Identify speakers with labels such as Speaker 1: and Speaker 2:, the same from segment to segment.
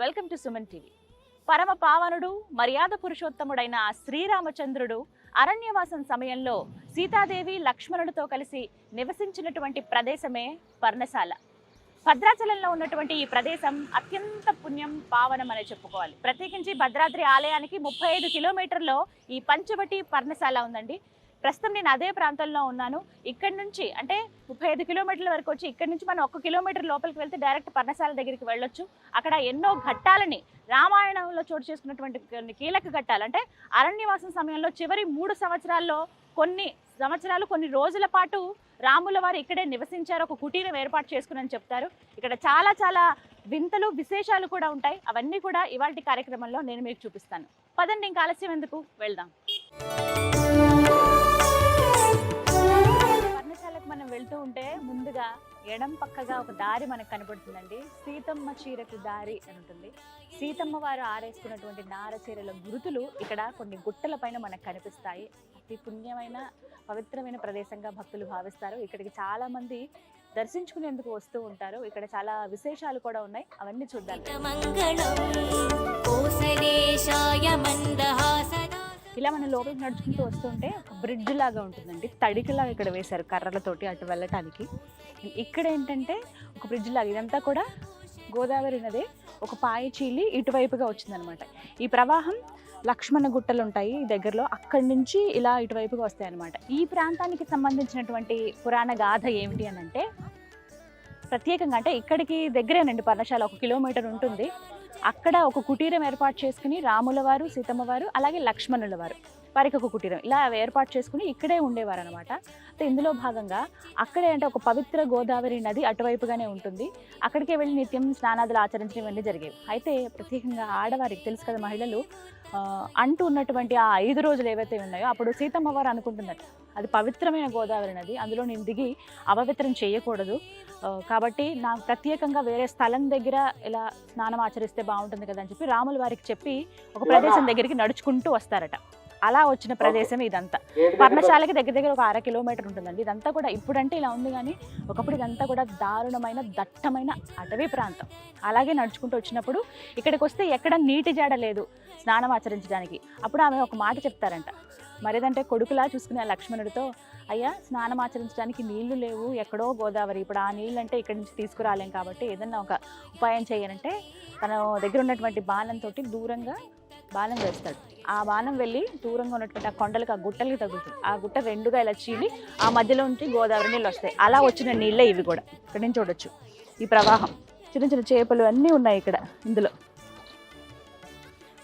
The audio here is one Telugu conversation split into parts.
Speaker 1: Welcome to Suman TV. పరమ పావనుడు మర్యాద పురుషోత్తముడైన శ్రీరామచంద్రుడు అరణ్యవాసం సమయంలో సీతాదేవి లక్ష్మణుడితో కలిసి నివసించినటువంటి ప్రదేశమే పర్ణశాల. భద్రాచలంలో ఉన్నటువంటి ఈ ప్రదేశం అత్యంత పుణ్యం పావనం అని చెప్పుకోవాలి. ప్రత్యేకించి భద్రాద్రి ఆలయానికి 35 కిలోమీటర్లో ఈ పంచవటి పర్ణశాల ఉందండి. ప్రస్తుతం నేను అదే ప్రాంతంలో ఉన్నాను. ఇక్కడి నుంచి అంటే 35 కిలోమీటర్ల వరకు వచ్చి ఇక్కడి నుంచి మనం 1 కిలోమీటర్ లోపలికి వెళ్తే డైరెక్ట్ పర్ణశాల దగ్గరికి వెళ్ళొచ్చు. అక్కడ ఎన్నో ఘట్టాలని రామాయణంలో చోటు చేసుకున్నటువంటి కొన్ని కీలక ఘట్టాలు, అంటే అరణ్యవాసం సమయంలో చివరి 3 సంవత్సరాల్లో కొన్ని రోజుల పాటు రాముల వారు ఇక్కడే నివసించారు, ఒక కుటీరం ఏర్పాటు చేసుకుని చెప్తారు. ఇక్కడ చాలా వింతలు విశేషాలు కూడా ఉంటాయి. అవన్నీ కూడా ఇవాల్టి కార్యక్రమంలో నేను మీకు చూపిస్తాను. పదండి, ఇంకా ఆలస్యం ఎందుకు, వెళ్దాం. పర్ణశాలకు మనం వెళ్తూ ఉంటే ముందుగా ఎడం పక్కగా ఒక దారి మనకు కనపడుతుందండి. సీతమ్మ చీరకు దారి అని ఉంటుంది. సీతమ్మ వారు ఆరేసుకున్నటువంటి నార చీరల గుర్తులు ఇక్కడ కొన్ని గుట్టల పైన మనకు కనిపిస్తాయి. అతి పుణ్యమైన పవిత్రమైన ప్రదేశంగా భక్తులు భావిస్తారు. ఇక్కడికి చాలా మంది దర్శించుకునేందుకు వస్తూ ఉంటారు. ఇక్కడ చాలా విశేషాలు కూడా ఉన్నాయి, అవన్నీ చూద్దాం. ఇలా మనం లోపలికి నడుచుకుంటూ వస్తుంటే ఒక బ్రిడ్జ్ లాగా ఉంటుందండి. తడికిలాగా ఇక్కడ వేశారు కర్రలతోటి అటు వెళ్ళటానికి. ఇక్కడ ఏంటంటే ఒక బ్రిడ్జ్ లాగా, ఇదంతా కూడా గోదావరి నది ఒక పాయి చీలి ఇటువైపుగా వచ్చిందనమాట. ఈ ప్రవాహం లక్ష్మణ గుట్టలు ఉంటాయి దగ్గరలో, అక్కడి నుంచి ఇలా ఇటువైపుగా వస్తాయి అన్నమాట. ఈ ప్రాంతానికి సంబంధించినటువంటి పురాణ గాథ ఏమిటి అని అంటే, ప్రత్యేకంగా అంటే ఇక్కడికి దగ్గరేనండి పర్ణశాల, 1 కిలోమీటర్ ఉంటుంది. అక్కడ ఒక కుటీరం ఏర్పాటు చేసుకుని రాముల వారు, సీతమ్మ వారు, అలాగే లక్ష్మణుల వారు వారికి ఒక కుటీరం ఇలా ఏర్పాటు చేసుకుని ఇక్కడే ఉండేవారు అనమాట. అయితే ఇందులో భాగంగా అక్కడే అంటే ఒక పవిత్ర గోదావరి నది అటువైపుగానే ఉంటుంది. అక్కడికే వెళ్ళి నిత్యం స్నానాదులు ఆచరించడం ఇవన్నీ జరిగేవి. అయితే ప్రత్యేకంగా ఆడవారికి తెలుసు కదా, మహిళలు అంటూ ఉన్నటువంటి ఆ 5 రోజులు ఏవైతే ఉన్నాయో అప్పుడు సీతమ్మ వారు అనుకుంటుందట, అది పవిత్రమైన గోదావరి నది, అందులో నేను దిగి అపవిత్రం చేయకూడదు, కాబట్టి నాకు ప్రత్యేకంగా వేరే స్థలం దగ్గర ఇలా స్నానం ఆచరిస్తే బాగుంటుంది కదా అని చెప్పి రాముల వారికి చెప్పి ఒక ప్రదేశం దగ్గరికి నడుచుకుంటూ వస్తారట. అలా వచ్చిన ప్రదేశం ఇదంతా. పర్ణశాలకి దగ్గర ఒక 1/2 కిలోమీటర్ ఉంటుందండి. ఇదంతా కూడా ఇప్పుడంటే ఇలా ఉంది, కానీ ఒకప్పుడు ఇదంతా కూడా దారుణమైన దట్టమైన అటవీ ప్రాంతం. అలాగే నడుచుకుంటూ వచ్చినప్పుడు ఇక్కడికి వస్తే ఎక్కడ నీటి జాడ లేదు స్నానం ఆచరించడానికి. అప్పుడు ఆమె ఒక మాట చెప్తారంట, మరేదంటే కొడుకులా చూసుకునే లక్ష్మణుడితో, అయ్యా స్నానం ఆచరించడానికి నీళ్లు లేవు, ఎక్కడో గోదావరి, ఇప్పుడు ఆ నీళ్ళు అంటే ఇక్కడి నుంచి తీసుకురాలేం, కాబట్టి ఏదన్నా ఒక ఉపాయం చేయనంటే తన దగ్గర ఉన్నటువంటి బాణంతో దూరంగా బాణం వేస్తాడు. ఆ బాణం వెళ్ళి దూరంగా ఉన్నటువంటి ఆ కొండలకు, ఆ గుట్టలకి తగులుతుంది. ఆ గుట్ట 2గా ఇలా చీలి ఆ మధ్యలో నుంచి గోదావరి నీళ్ళు వస్తాయి. అలా వచ్చిన నీళ్ళే ఇవి కూడా. ఇక్కడ నుంచి చూడొచ్చు ఈ ప్రవాహం, చిన్న చేపలు అన్నీ ఉన్నాయి ఇక్కడ. ఇందులో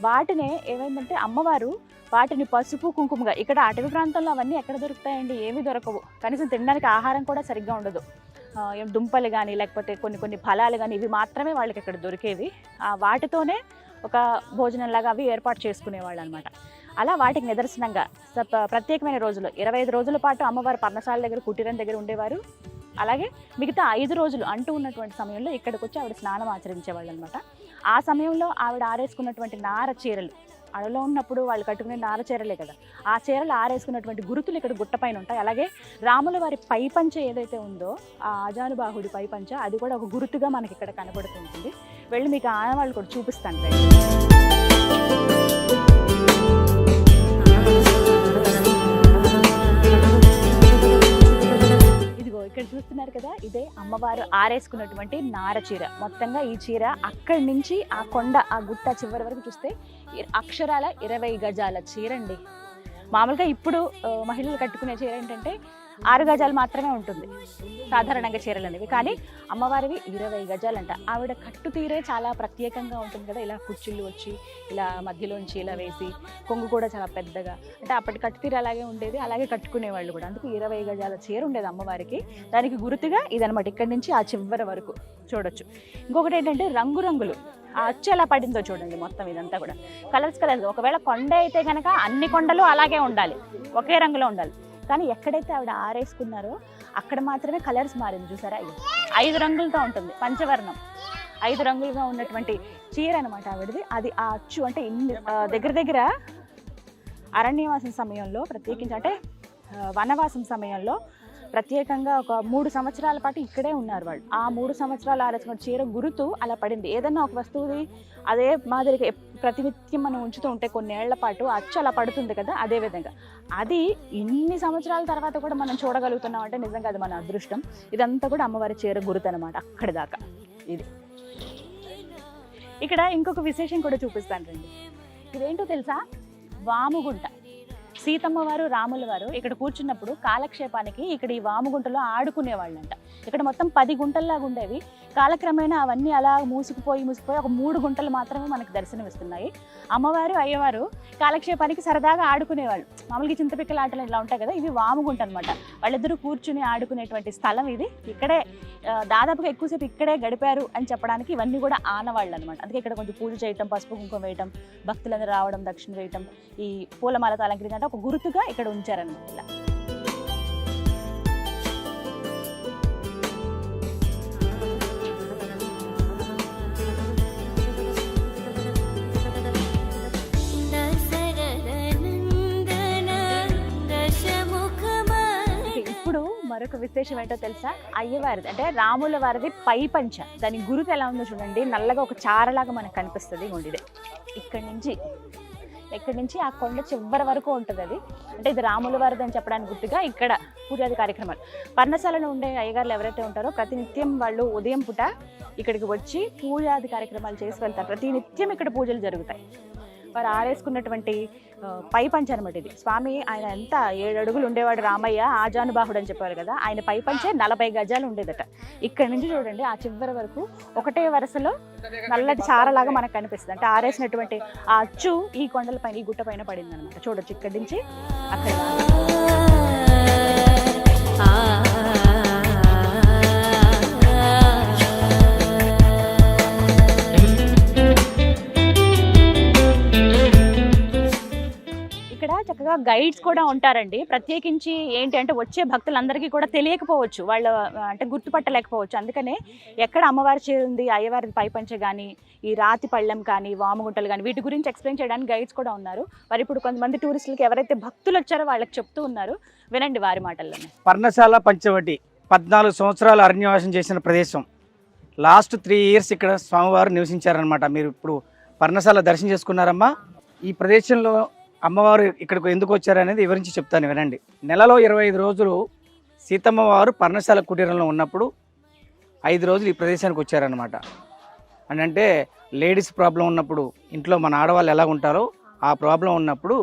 Speaker 1: వాటినే ఏమైందంటే అమ్మవారు వాటిని పసుపు కుంకుమగా, ఇక్కడ అటవీ ప్రాంతంలో అవన్నీ ఎక్కడ దొరుకుతాయండి, ఏమీ దొరకవు, కనీసం తినడానికి ఆహారం కూడా సరిగ్గా ఉండదు. దుంపలు కానీ లేకపోతే కొన్ని ఫలాలు కానీ ఇవి మాత్రమే వాళ్ళకి ఇక్కడ దొరికేవి. వాటితోనే ఒక భోజనంలాగా అవి ఏర్పాటు చేసుకునేవాళ్ళు అనమాట. అలా వాటికి నిదర్శనంగా ప్రత్యేకమైన రోజులు 25 రోజుల పాటు అమ్మవారు పర్ణశాల దగ్గర కుటీరం దగ్గర ఉండేవారు. అలాగే మిగతా 5 రోజులు అంటూ ఉన్నటువంటి సమయంలో ఇక్కడికి వచ్చి ఆవిడ స్నానం ఆచరించేవాళ్ళు అనమాట. ఆ సమయంలో ఆవిడ ఆరేసుకున్నటువంటి నార చీరలు, అడవిలో ఉన్నప్పుడు వాళ్ళు కట్టుకునే నార చీరలే కదా, ఆ చీరలు ఆరేసుకున్నటువంటి గుర్తులు ఇక్కడ గుట్టపైన ఉంటాయి. అలాగే రాముల వారి పైపంచ ఏదైతే ఉందో, ఆ ఆజానుబాహుడి పైపంచ, అది కూడా ఒక గుర్తుగా మనకి ఇక్కడ కనబడుతుంటుంది. వెళ్ళి మీకు ఆనవాళ్ళు కూడా చూపిస్తాను. ఇదిగో ఇక్కడ చూస్తున్నారు కదా, ఇదే అమ్మవారు ఆరేసుకున్నటువంటి నార చీర. మొత్తంగా ఈ చీర అక్కడి నుంచి ఆ కొండ, ఆ గుట్ట చివరి వరకు చూస్తే అక్షరాల 20 గజాల చీర అండి. మామూలుగా ఇప్పుడు మహిళలు కట్టుకునే చీర ఏంటంటే 6 గజాలు మాత్రమే ఉంటుంది సాధారణంగా చీరలు అనేవి, కానీ అమ్మవారివి 20 గజాలంట. ఆవిడ కట్టు తీరే చాలా ప్రత్యేకంగా ఉంటుంది కదా, ఇలా కుర్చీలు వచ్చి ఇలా మధ్యలోంచి ఇలా వేసి, కొంగు కూడా చాలా పెద్దగా, అంటే అప్పటి కట్టు తీరు అలాగే ఉండేది, అలాగే కట్టుకునేవాళ్ళు కూడా. అందుకు 20 గజాల చీర ఉండేది అమ్మవారికి. దానికి గుర్తుగా ఇదనమాట. ఇక్కడి నుంచి ఆ చివరి వరకు చూడొచ్చు. ఇంకొకటి ఏంటంటే రంగురంగులు, ఆ అచ్చు ఎలా పడిందో చూడండి. మొత్తం ఇదంతా కూడా కలర్స్. ఒకవేళ కొండ అయితే కనుక అన్ని కొండలు అలాగే ఉండాలి, ఒకే రంగులో ఉండాలి. కానీ ఎక్కడైతే ఆవిడ ఆరేసుకున్నారో అక్కడ మాత్రమే కలర్స్ మారింది. చూసారా, 5 రంగులతో ఉంటుంది, పంచవర్ణం 5 రంగులుగా ఉన్నటువంటి చీర అనమాట ఆవిడది. అది ఆ అచ్చు అంటే దగ్గర అరణ్యవాసం సమయంలో, ప్రత్యేకించి అంటే వనవాసం సమయంలో ప్రత్యేకంగా ఒక 3 సంవత్సరాల పాటు ఇక్కడే ఉన్నారు వాళ్ళు. ఆ 3 సంవత్సరాలు ఆరేసుకున్న చీర గుర్తు అలా పడింది. ఏదన్నా ఒక వస్తువుది అదే మాదిరిగా ప్రతినిత్యం మనం ఉంచుతూ ఉంటే కొన్నేళ్ల పాటు అచ్చు అలా పడుతుంది కదా, అదే విధంగా అది ఇన్ని సంవత్సరాల తర్వాత కూడా మనం చూడగలుగుతున్నాం అంటే నిజంగా అది మన అదృష్టం. ఇదంతా కూడా అమ్మవారి చీర గుర్తు అనమాట. అక్కడి దాకా ఇది. ఇక్కడ ఇంకొక విశేషం కూడా చూపిస్తాను రండి. ఇదేంటో తెలుసా? వాముగుంట. సీతమ్మ వారు రాముల వారు ఇక్కడ కూర్చున్నప్పుడు కాలక్షేపానికి ఇక్కడ ఈ వాముగుంటలో ఆడుకునేవాళ్ళంట. ఇక్కడ మొత్తం 10 గుంటల్లాగా ఉండేవి. కాలక్రమేణా అవన్నీ అలా మూసుకుపోయి ఒక 3 గుంటలు మాత్రమే మనకు దర్శనమిస్తున్నాయి. అమ్మవారు అయ్యవారు కాలక్షేపానికి సరదాగా ఆడుకునేవాళ్ళు. మామూలుగా చింతపిక్కల ఆటలు ఇలా ఉంటాయి కదా, ఇవి వాముగుంట అనమాట. వాళ్ళిద్దరూ కూర్చుని ఆడుకునేటువంటి స్థలం ఇది. ఇక్కడే దాదాపుగా ఎక్కువసేపు ఇక్కడే గడిపారు అని చెప్పడానికి ఇవన్నీ కూడా ఆనవాళ్ళు అనమాట. అందుకే ఇక్కడ కొంచెం పూజ చేయటం, పసుపు కుంకుమ వేయటం, భక్తులందరూ రావడం, దక్షిణ వేయటం, ఈ పూలమాలతో అలంకరించడం ఒక గుర్తుగా ఇక్కడ ఉంచారనమాట. ఇలా మరొక విశేషం ఏంటో తెలుసా? అయ్యవారిది అంటే రాముల వారిది పై పంచ. దాని గురుతు ఎలా ఉందో చూడండి. నల్లగా ఒక చారలాగా మనకు కనిపిస్తుంది. గుండిదే ఇక్కడి నుంచి ఆ కొండ చివరి వరకు ఉంటుంది అది. అంటే ఇది రాముల వారిది అని చెప్పడానికి గుర్తుగా ఇక్కడ పూజాది కార్యక్రమాలు. పర్ణశాలలో ఉండే అయ్యగారులు ఎవరైతే ఉంటారో ప్రతినిత్యం వాళ్ళు ఉదయం పూట ఇక్కడికి వచ్చి పూజాది కార్యక్రమాలు చేసి వెళ్తారు. ప్రతినిత్యం ఇక్కడ పూజలు జరుగుతాయి. వారు ఆరేసుకున్నటువంటి పై పంచ అనమాట ఇది. స్వామి ఆయన ఎంత 7 అడుగులు ఉండేవాడు రామయ్య, ఆజానుబాహుడు అని చెప్పారు కదా, ఆయన పై పంచే 40 గజాలు ఉండేదట. ఇక్కడ నుంచి చూడండి ఆ చివరి వరకు ఒకటే వరుసలో నల్లటి చారలాగా మనకు కనిపిస్తుంది. అంటే ఆరేసినటువంటి ఆ అచ్చు ఈ కొండల పైన, ఈ గుట్ట పైన పడింది అనమాట. చూడొచ్చు ఇక్కడి నుంచి అక్కడ. చక్కగా గైడ్స్ కూడా ఉంటారండి. ప్రత్యేకించి ఏంటి అంటే వచ్చే భక్తులందరికీ కూడా తెలియకపోవచ్చు, వాళ్ళు అంటే గుర్తుపట్టలేకపోవచ్చు. అందుకనే ఎక్కడ అమ్మవారి చీర ఉంది, అయ్యవారి పైపంచ కానీ, ఈ రాతి పళ్ళెం కానీ, వాముగుంటలు కానీ, వీటి గురించి ఎక్స్ప్లెయిన్ చేయడానికి గైడ్స్ కూడా ఉన్నారు. మరి ఇప్పుడు కొంతమంది టూరిస్టులకి ఎవరైతే భక్తులు వచ్చారో వాళ్ళకి చెప్తూ ఉన్నారు, వినండి వారి మాటల్లోనే.
Speaker 2: పర్ణశాల పంచవటి 14 సంవత్సరాలు అరణ్యవాసం చేసిన ప్రదేశం. లాస్ట్ 3 ఇయర్స్ ఇక్కడ స్వామివారు నివసించారనమాట. మీరు ఇప్పుడు పర్ణశాల దర్శనం చేసుకున్నారమ్మా. ఈ ప్రదేశంలో అమ్మవారు ఇక్కడికి ఎందుకు వచ్చారనేది వివరించి చెప్తాను, వినండి. నెలలో 25 రోజులు సీతమ్మ వారు పర్ణశాల కుటీరంలో ఉన్నప్పుడు 5 రోజులు ఈ ప్రదేశానికి వచ్చారనమాట. అని అంటే లేడీస్ ప్రాబ్లం ఉన్నప్పుడు, ఇంట్లో మన ఆడవాళ్ళు ఎలా ఉంటారో ఆ ప్రాబ్లం ఉన్నప్పుడు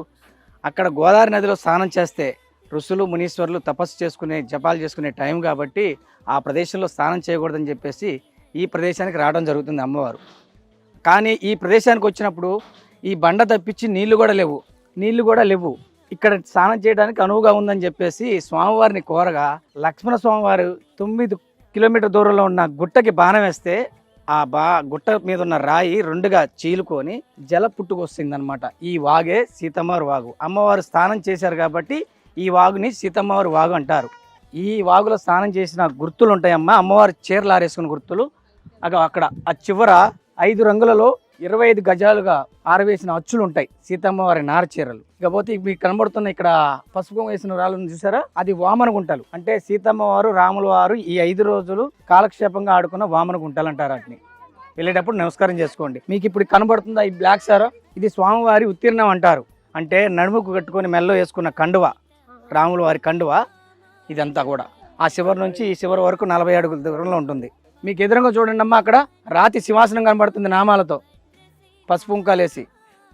Speaker 2: అక్కడ గోదావరి నదిలో స్నానం చేస్తే ఋషులు మునీశ్వరులు తపస్సు చేసుకునే, జపాలు చేసుకునే టైం కాబట్టి ఆ ప్రదేశంలో స్నానం చేయకూడదని చెప్పేసి ఈ ప్రదేశానికి రావడం జరుగుతుంది అమ్మవారు. కానీ ఈ ప్రదేశానికి వచ్చినప్పుడు ఈ బండ తప్పించి నీళ్లు కూడా లేవు, ఇక్కడ స్నానం చేయడానికి అనువుగా ఉందని చెప్పేసి స్వామివారిని కోరగా లక్ష్మణ స్వామివారు 9 కిలోమీటర్ దూరంలో ఉన్న గుట్టకి బాణం వేస్తే ఆ గుట్ట మీద ఉన్న రాయి 2గా చీలుకొని జల పుట్టుకొస్తుందన్నమాట. ఈ వాగే సీతమ్మవారి వాగు. అమ్మవారు స్నానం చేశారు కాబట్టి ఈ వాగుని సీతమ్మవారి వాగు అంటారు. ఈ వాగులో స్నానం చేసిన గుర్తులు ఉంటాయమ్మా, అమ్మవారి చీరలు ఆరేసుకున్న గుర్తులు. అక్కడ ఆ చివర 5 రంగులలో 25 గజాలుగా ఆరవేసిన అచ్చులు ఉంటాయి సీతమ్మవారి నార చీరలు. ఇకపోతే మీకు కనబడుతున్న ఇక్కడ పసుపు వేసిన రాళ్ళను చూసారా, అది వామన గుంటలు. అంటే సీతమ్మవారు రాముల వారు ఈ 5 రోజులు కాలక్షేపంగా ఆడుకున్న వామన గుంటలు అంటారు. వాటిని వెళ్ళేటప్పుడు నమస్కారం చేసుకోండి. మీకు ఇప్పుడు కనబడుతుందా ఈ బ్లాక్ సారా, ఇది స్వామివారి ఉత్తీర్ణం అంటారు. అంటే నడుముకు కట్టుకొని మెల్లో వేసుకున్న కండువ, రాముల వారి కండువ. ఇదంతా కూడా ఆ శివరి నుంచి ఈ శివరి వరకు 40 అడుగుల దూరంలో ఉంటుంది. మీకు ఎదురుగా చూడండి అమ్మా, అక్కడ రాతి సింహాసనం కనబడుతుంది నామాలతో, పసుపు కుంకాలేసి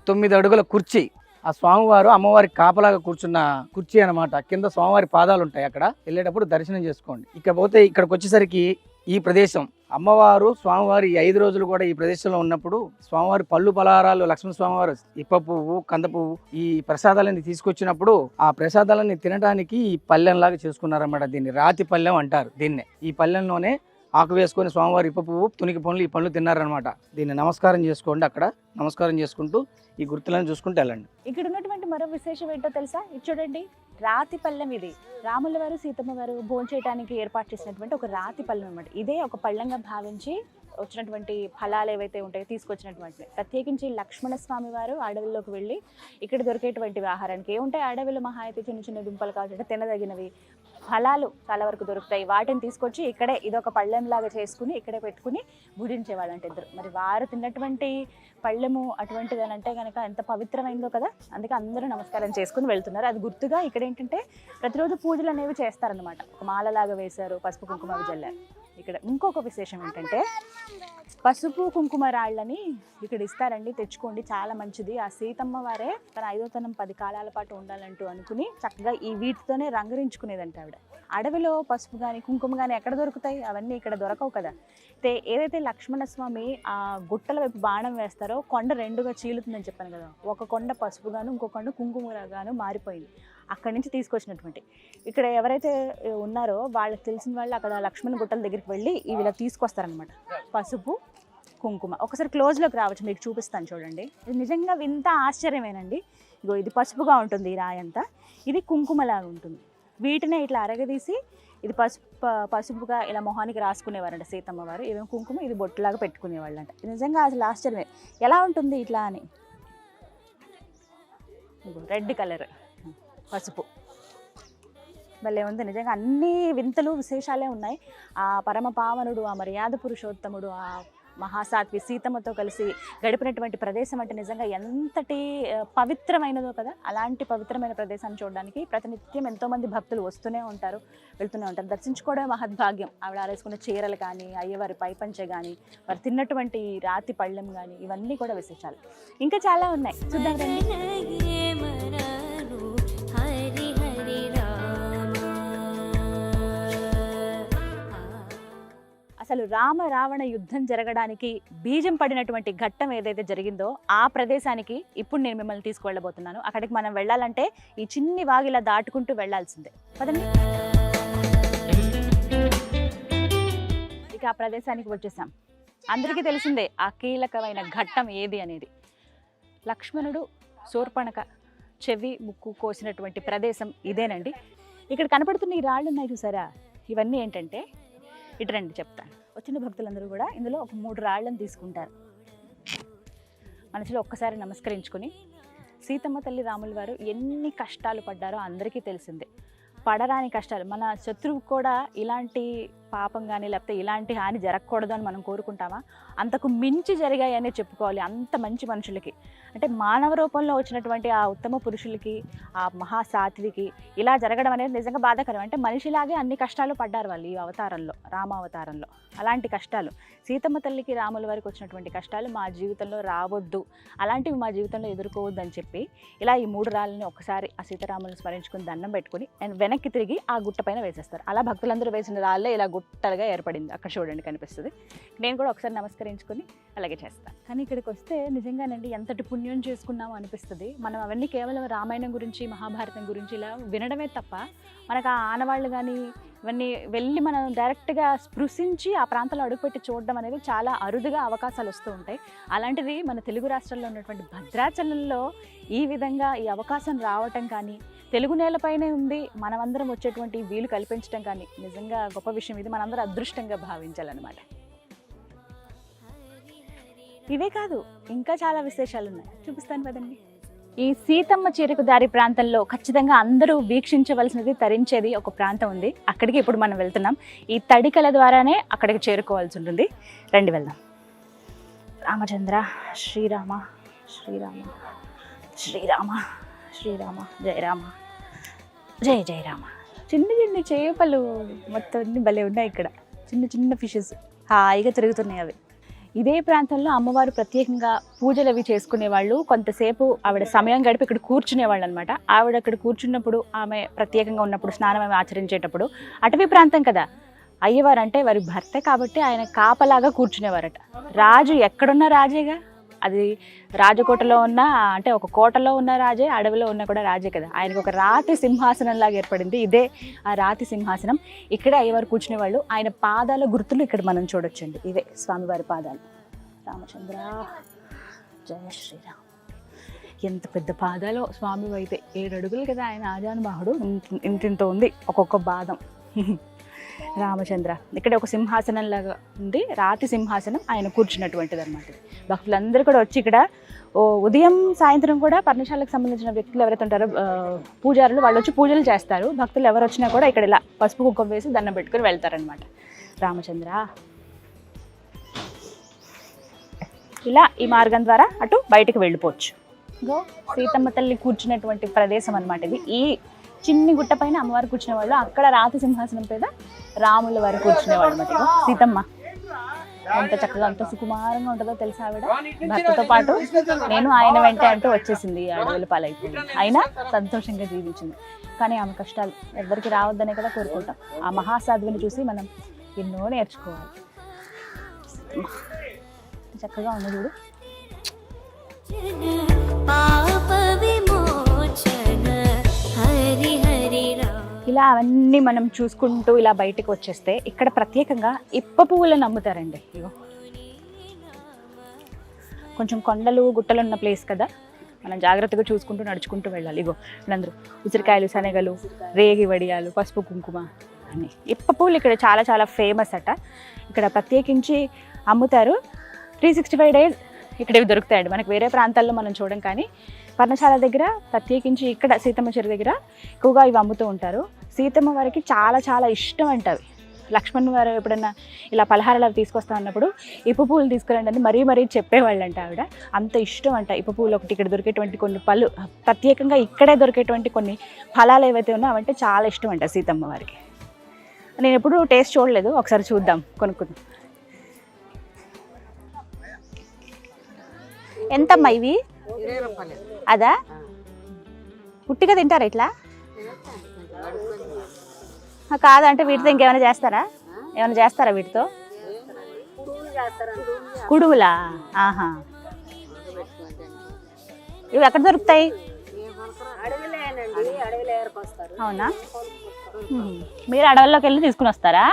Speaker 2: 9 అడుగుల కుర్చీ. ఆ స్వామివారు అమ్మవారి కాపలాగా కూర్చున్న కుర్చీ అనమాట. కింద స్వామివారి పాదాలు ఉంటాయి. అక్కడ వెళ్ళేటప్పుడు దర్శనం చేసుకోండి. ఇకపోతే ఇక్కడికి వచ్చేసరికి ఈ ప్రదేశం అమ్మవారు స్వామివారి 5 రోజులు కూడా ఈ ప్రదేశంలో ఉన్నప్పుడు స్వామివారి పళ్ళు పలహారాలు, లక్ష్మణ స్వామివారు ఇప్ప పువ్వు, కంద పువ్వు, ఈ ప్రసాదాలన్నీ తీసుకొచ్చినప్పుడు ఆ ప్రసాదాలన్నీ తినడానికి ఈ పల్లెంలాగా చేసుకున్నారన్నమాట. దీన్ని రాతి పల్లెం అంటారు. దీన్నే ఈ పల్లెంలోనే ఆకు వేసుకొని స్వామివారి ఇప్ప పువ్వు, తునికి పండ్లు, ఈ పండ్లు తిన్నారనమాట. దీన్ని నమస్కారం చేసుకోండి. అక్కడ నమస్కారం చేసుకుంటూ ఈ గుర్తులను చూసుకుంటూ వెళ్ళండి.
Speaker 1: ఇక్కడ ఉన్నటువంటి మరో విశేషం ఏంటో తెలుసా? ఇది చూడండి, రాతి పళ్ళెం. ఇది రాముల వారు సీతమ్మ వారు భోజనం చేయడానికి ఏర్పాటు చేసినటువంటి ఒక రాతి పళ్ళెం అనమాట. ఇదే ఒక పళ్ళంగా భావించి వచ్చినటువంటి ఫలాలు ఏవైతే ఉంటాయో తీసుకొచ్చినటువంటి. ప్రత్యేకించి లక్ష్మణ స్వామి వారు అడవుల్లోకి వెళ్ళి ఇక్కడ దొరికేటువంటి ఆహారానికి ఏముంటాయి, అడవిలో మహా అయితే చిన్న చిన్న దుంపలు కావచ్చు, తినదగినవి ఫలాలు చాలా వరకు దొరుకుతాయి. వాటిని తీసుకొచ్చి ఇక్కడే ఇదొక పళ్ళెంలాగా చేసుకుని ఇక్కడే పెట్టుకుని భుజించేవాళ్ళు అంటే ఇద్దరు. మరి వారు తిన్నటువంటి పళ్ళెము అటువంటిది అని అంటే కనుక ఎంత పవిత్రమైందో కదా, అందుకే అందరూ నమస్కారం చేసుకుని వెళ్తున్నారు. అది గుర్తుగా ఇక్కడ ఏంటంటే ప్రతిరోజు పూజలు అనేవి చేస్తారనమాట. ఒక మాలలాగా వేశారు, పసుపు కుంకుమ జల్లారు. ఇక్కడ ఇంకొక విశేషం ఏంటంటే పసుపు కుంకుమ రాళ్ళని ఇక్కడ ఇస్తారండి, తెచ్చుకోండి, చాలా మంచిది. ఆ సీతమ్మ వారే తన 5వ తనం 10 కాలాల పాటు ఉండాలంటూ అనుకుని చక్కగా ఈ వీటితోనే రంగురించుకునేదంట ఆవిడ. అడవిలో పసుపు కానీ కుంకుమ కానీ ఎక్కడ దొరుకుతాయి, అవన్నీ ఇక్కడ దొరకవు కదా. ఏదైతే లక్ష్మణస్వామి ఆ గుట్టల వైపు బాణం వేస్తారో కొండ 2గా చీలుతుందని చెప్పాను కదా, ఒక కొండ పసుపుగాను ఇంకో కొండ కుంకుమగాను మారిపోయింది. అక్కడి నుంచి తీసుకొచ్చినటువంటి ఇక్కడ ఎవరైతే ఉన్నారో వాళ్ళకి తెలిసిన వాళ్ళు అక్కడ లక్ష్మణ గుట్టల దగ్గరికి వెళ్ళి ఇవి ఇలా తీసుకొస్తారనమాట, పసుపు కుంకుమ. ఒకసారి క్లోజ్లోకి రావచ్చు, మీకు చూపిస్తాను చూడండి. ఇది నిజంగా వింత ఆశ్చర్యమేనండి. ఇగో ఇది పసుపుగా ఉంటుంది ఈ రాయంతా, ఇది కుంకుమలాగా ఉంటుంది. వీటినే ఇట్లా అరగదీసి ఇది పసుపుగా ఇలా మొహానికి రాసుకునేవారంట సీతమ్మ వారు. ఇదేమో కుంకుమ, ఇది బొట్టులాగా పెట్టుకునేవాళ్ళు అంట. ఇది నిజంగా అసలు ఆశ్చర్యమే, ఎలా ఉంటుంది ఇట్లా అని. రెడ్ కలర్ పసుపు భలే ఉంది నిజంగా. అన్ని వింతలు విశేషాలే ఉన్నాయి. ఆ పరమ పావనుడు, ఆ మర్యాద పురుషోత్తముడు, ఆ మహాసాత్వి సీతమ్మతో కలిసి గడిపినటువంటి ప్రదేశం అంటే నిజంగా ఎంతటి పవిత్రమైనదో కదా. అలాంటి పవిత్రమైన ప్రదేశాన్ని చూడడానికి ప్రతినిత్యం ఎంతోమంది భక్తులు వస్తూనే ఉంటారు, వెళ్తూనే ఉంటారు. దర్శించుకోవడమే మహద్భాగ్యం. ఆవిడ ఆరేసుకున్న చీరలు కానీ, అయ్యవారి పైపంచె కానీ, వారు తిన్నటువంటి రాతి పళ్ళెం కానీ, ఇవన్నీ కూడా విశేషాలు. ఇంకా చాలా ఉన్నాయి, చూద్దాం రండి. అసలు రామ రావణ యుద్ధం జరగడానికి బీజం పడినటువంటి ఘట్టం ఏదైతే జరిగిందో ఆ ప్రదేశానికి ఇప్పుడు నేను మిమ్మల్ని తీసుకువెళ్ళబోతున్నాను. అక్కడికి మనం వెళ్ళాలంటే ఈ చిన్ని వాగిలా దాటుకుంటూ వెళ్ళాల్సిందే. పదండి. ఇక ఆ ప్రదేశానికి వచ్చేసాం. అందరికీ తెలిసిందే ఆ కీలకమైన ఘట్టం ఏది అనేది. లక్ష్మణుడు శూర్పణఖ చెవి ముక్కు కోసినటువంటి ప్రదేశం ఇదేనండి. ఇక్కడ కనపడుతున్న ఈ రాళ్ళు ఉన్నాయి చూసారా, ఇవన్నీ ఏంటంటే ఇటు రండి చెప్తాను. వచ్చిన భక్తులందరూ కూడా ఇందులో ఒక 3 రాళ్ళని తీసుకుంటారు. మనసులో ఒక్కసారి నమస్కరించుకొని, సీతమ్మ తల్లి రాముల వారు ఎన్ని కష్టాలు పడ్డారో అందరికీ తెలిసిందే. పడరాని కష్టాలు, మన శత్రువు కూడా ఇలాంటి పాపం కానీ లేకపోతే ఇలాంటి హాని జరగకూడదు అని మనం కోరుకుంటామా? అంతకు మించి జరిగాయనే చెప్పుకోవాలి. అంత మంచి మనుషులకి, అంటే మానవ రూపంలో వచ్చినటువంటి ఆ ఉత్తమ పురుషులకి, ఆ మహాసాత్వికి ఇలా జరగడం అనేది నిజంగా బాధాకరం. అంటే మనిషిలాగే అన్ని కష్టాలు పడ్డారు వాళ్ళు ఈ అవతారంలో, రామావతారంలో. అలాంటి కష్టాలు సీతమ్మ తల్లికి రాముల వారికి వచ్చినటువంటి కష్టాలు మా జీవితంలో రావద్దు, అలాంటివి మా జీవితంలో ఎదుర్కోవద్దు అని చెప్పి ఇలా ఈ 3 రాళ్ళని ఒకసారి ఆ సీతారాములను స్మరించుకుని దండం పెట్టుకుని వెనక్కి తిరిగి ఆ గుట్ట పైన వేసేస్తారు. అలా భక్తులందరూ వేసిన రాళ్ళే ఇలా గుట్టలుగా ఏర్పడింది. అక్కడ చూడండి కనిపిస్తుంది. నేను కూడా ఒకసారి నమస్కరించుకొని అలాగే చేస్తాను. కానీ ఇక్కడికి వస్తే నిజంగానండి ఎంతటి పుణ్యం చేసుకున్నామో అనిపిస్తుంది. మనం అవన్నీ కేవలం రామాయణం గురించి, మహాభారతం గురించి ఇలా వినడమే తప్ప మనకు ఆ ఆనవాళ్ళు కానీ ఇవన్నీ వెళ్ళి మనం డైరెక్ట్గా స్పృశించి ఆ ప్రాంతంలో అడుగుపెట్టి చూడడం అనేది చాలా అరుదుగా అవకాశాలు వస్తూ ఉంటాయి. అలాంటిది మన తెలుగు రాష్ట్రాల్లో ఉన్నటువంటి భద్రాచలంలో ఈ విధంగా ఈ అవకాశం రావటం కానీ, తెలుగు నేలపైనే ఉంది మనమందరం వచ్చేటువంటి వీలు కల్పించడం కానీ నిజంగా గొప్ప విషయం. ఇది మనందరం అదృష్టంగా భావించాలన్నమాట. ఇవే కాదు, ఇంకా చాలా విశేషాలు ఉన్నాయి, చూపిస్తాను కదండి. ఈ సీతమ్మ చేరుకు దారి ప్రాంతంలో ఖచ్చితంగా అందరూ వీక్షించవలసినది, తరించేది ఒక ప్రాంతం ఉంది. అక్కడికి ఇప్పుడు మనం వెళ్తున్నాం. ఈ తడికల ద్వారానే అక్కడికి చేరుకోవాల్సి ఉంటుంది. రండి వెళ్దాం. రామచంద్ర శ్రీరామ శ్రీరామ శ్రీరామ శ్రీరామ జయ రామ జయ జయ రామ. చిన్న చిన్న చేపలు మొత్తం అన్ని భలే ఉన్నాయి ఇక్కడ. చిన్న చిన్న ఫిషెస్ హాయిగా తిరుగుతున్నాయి అవి. ఇదే ప్రాంతంలో అమ్మవారు ప్రత్యేకంగా పూజలు అవి చేసుకునేవాళ్ళు. కొంతసేపు ఆవిడ సమయం గడిపి ఇక్కడ కూర్చునేవాళ్ళు అనమాట. ఆవిడ అక్కడ కూర్చున్నప్పుడు, ఆమె ప్రత్యేకంగా ఉన్నప్పుడు, స్నానం ఆమె ఆచరించేటప్పుడు, అటవీ ప్రాంతం కదా, అయ్యవారు అంటే వారి భర్త కాబట్టి ఆయన కాపలాగా కూర్చునేవారట. రాజు ఎక్కడున్న రాజేగా, అది రాజకోటలో ఉన్న, అంటే ఒక కోటలో ఉన్న రాజే, అడవిలో ఉన్న కూడా రాజే కదా. ఆయనకు ఒక రాతి సింహాసనం లాగా ఏర్పడింది. ఇదే ఆ రాతి సింహాసనం. ఇక్కడే అయ్యవారు కూర్చునేవాళ్ళు. ఆయన పాదాల గుర్తులు ఇక్కడ మనం చూడొచ్చండి. ఇవే స్వామివారి పాదాలు. రామచంద్ర జయ శ్రీరామ్. ఎంత పెద్ద పాదాలో స్వామి అయితే, 7 అడుగులు కదా ఆయన. ఆజానుబాహుడు. ఇంతింత ఉంది ఒక్కొక్క పాదం. రామచంద్ర ఇక్కడ ఒక సింహాసనం లాగా ఉంది, రాతి సింహాసనం, ఆయన కూర్చున్నటువంటిది అనమాట. భక్తులందరూ కూడా వచ్చి ఇక్కడ ఉదయం సాయంత్రం కూడా పర్ణశాలకు సంబంధించిన వ్యక్తులు ఎవరైతే ఉంటారో పూజారులు వాళ్ళు వచ్చి పూజలు చేస్తారు. భక్తులు ఎవరు వచ్చినా కూడా ఇక్కడ ఇలా పసుపు కుంకుమ వేసి దండం పెట్టుకుని వెళ్తారనమాట. రామచంద్ర ఇలా ఈ మార్గం ద్వారా అటు బయటకు వెళ్ళిపోవచ్చు. గో సీతమ్మ తల్లి కూర్చున్నటువంటి ప్రదేశం అనమాట ఇది. ఈ చిన్ని గుట్ట పైన అమ్మవారు కూర్చునే వాళ్ళు, అక్కడ రాతి సింహాసనం మీద రాముల వారు కూర్చునేవాళ్ళు అనమాట. సీతమ్మ ఎంత చక్కగా అంత సుకుమారంగా ఉంటుందో తెలుసా. ఆవిడ భర్తతో పాటు నేను ఆయన వెంటే అంటూ వచ్చేసింది, అడవుల పాలైపోయింది. అయినా సంతోషంగా జీవించింది. కానీ ఆమె కష్టాలు ఎవరికి రావద్దనే కదా కోరుకుంటాం. ఆ మహాసాధువుని చూసి మనం ఎన్నో నేర్చుకోవాలి. చక్కగా ఉంది చూడు. ఇలా అవన్నీ మనం చూసుకుంటూ ఇలా బయటకు వచ్చేస్తే ఇక్కడ ప్రత్యేకంగా ఇప్ప పువ్వులను అమ్ముతారండి. ఇగో కొంచెం కొండలు గుట్టలు ఉన్న ప్లేస్ కదా, మనం జాగ్రత్తగా చూసుకుంటూ నడుచుకుంటూ వెళ్ళాలి. ఇగో వీళ్ళందరూ ఉసిరికాయలు, శనగలు, రేగి వడియాలు, పసుపు కుంకుమ అని. ఇప్ప పువ్వులు ఇక్కడ చాలా చాలా ఫేమస్ అట. ఇక్కడ ప్రత్యేకించి అమ్ముతారు. 365 days ఇక్కడ ఇవి దొరుకుతాయండి. మనకు వేరే ప్రాంతాల్లో మనం చూడం, కానీ పర్ణశాల దగ్గర ప్రత్యేకించి ఇక్కడ సీతమ్మ చెరువు దగ్గర ఎక్కువగా ఇవి అమ్ముతూ ఉంటారు. సీతమ్మ వారికి చాలా చాలా ఇష్టం అంటవి. లక్ష్మణ్ వారు ఎప్పుడన్నా ఇలా పలహారాలు అవి తీసుకొస్తా ఉన్నప్పుడు ఇప్పు పువ్వులు తీసుకురండి అని మరీ చెప్పేవాళ్ళంట ఆవిడ. అంత ఇష్టం అంట ఇప్పు పువ్వులు. ఒకటి ఇక్కడ దొరికేటువంటి కొన్ని పళ్ళు, ప్రత్యేకంగా ఇక్కడే దొరికేటువంటి కొన్ని ఫలాలు ఏవైతే ఉన్నాయో అవంటే చాలా ఇష్టం అంట సీతమ్మ వారికి. నేను ఎప్పుడూ టేస్ట్ చూడలేదు, ఒకసారి చూద్దాం, కొనుక్కుందాం. ఎంతమ్మా ఇవి?
Speaker 3: 20 రూపాయలు.
Speaker 1: అదా పుట్టిగా తింటారా ఇట్లా? కాదంటే వీటితో ఇంకేమైనా చేస్తారా? ఏమైనా చేస్తారా వీటితో? కుడువులా? ఆహా. ఇవి ఎక్కడ దొరుకుతాయి? అవునా? మీరు అడవుల్లోకి వెళ్ళి తీసుకుని వస్తారా?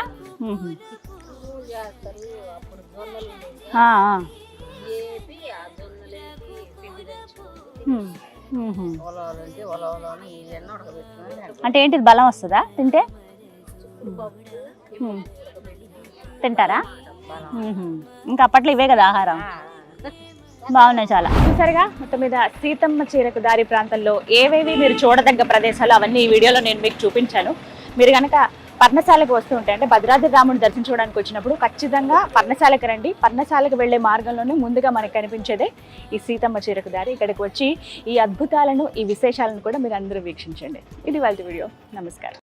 Speaker 1: అంటే ఏంటిది, బలం వస్తుందా తింటే? తింటారా? ఇంకా అప్పట్లో ఇవే కదా ఆహారం. బాగున్నాయి చాలా. చూసారుగా మొత్తం మీద సీతమ్మ చీరకు దారి ప్రాంతంలో ఏవేవి మీరు చూడదగ్గ ప్రదేశాలు అవన్నీ ఈ వీడియోలో నేను మీకు చూపించాను. మీరు కనుక పర్ణశాలకు వస్తూ ఉంటే, అంటే భద్రాద్రి రాముడిని దర్శించుకోవడానికి వచ్చినప్పుడు ఖచ్చితంగా పర్ణశాలకు రండి. పర్ణశాలకు వెళ్లే మార్గంలోనే ముందుగా మనకు కనిపించేదే ఈ సీతమ్మ చీరకు దారి. ఇక్కడికి వచ్చి ఈ అద్భుతాలను, ఈ విశేషాలను కూడా మీరు అందరూ వీక్షించండి. ఇది వాళ్ళ వీడియో. నమస్కారం.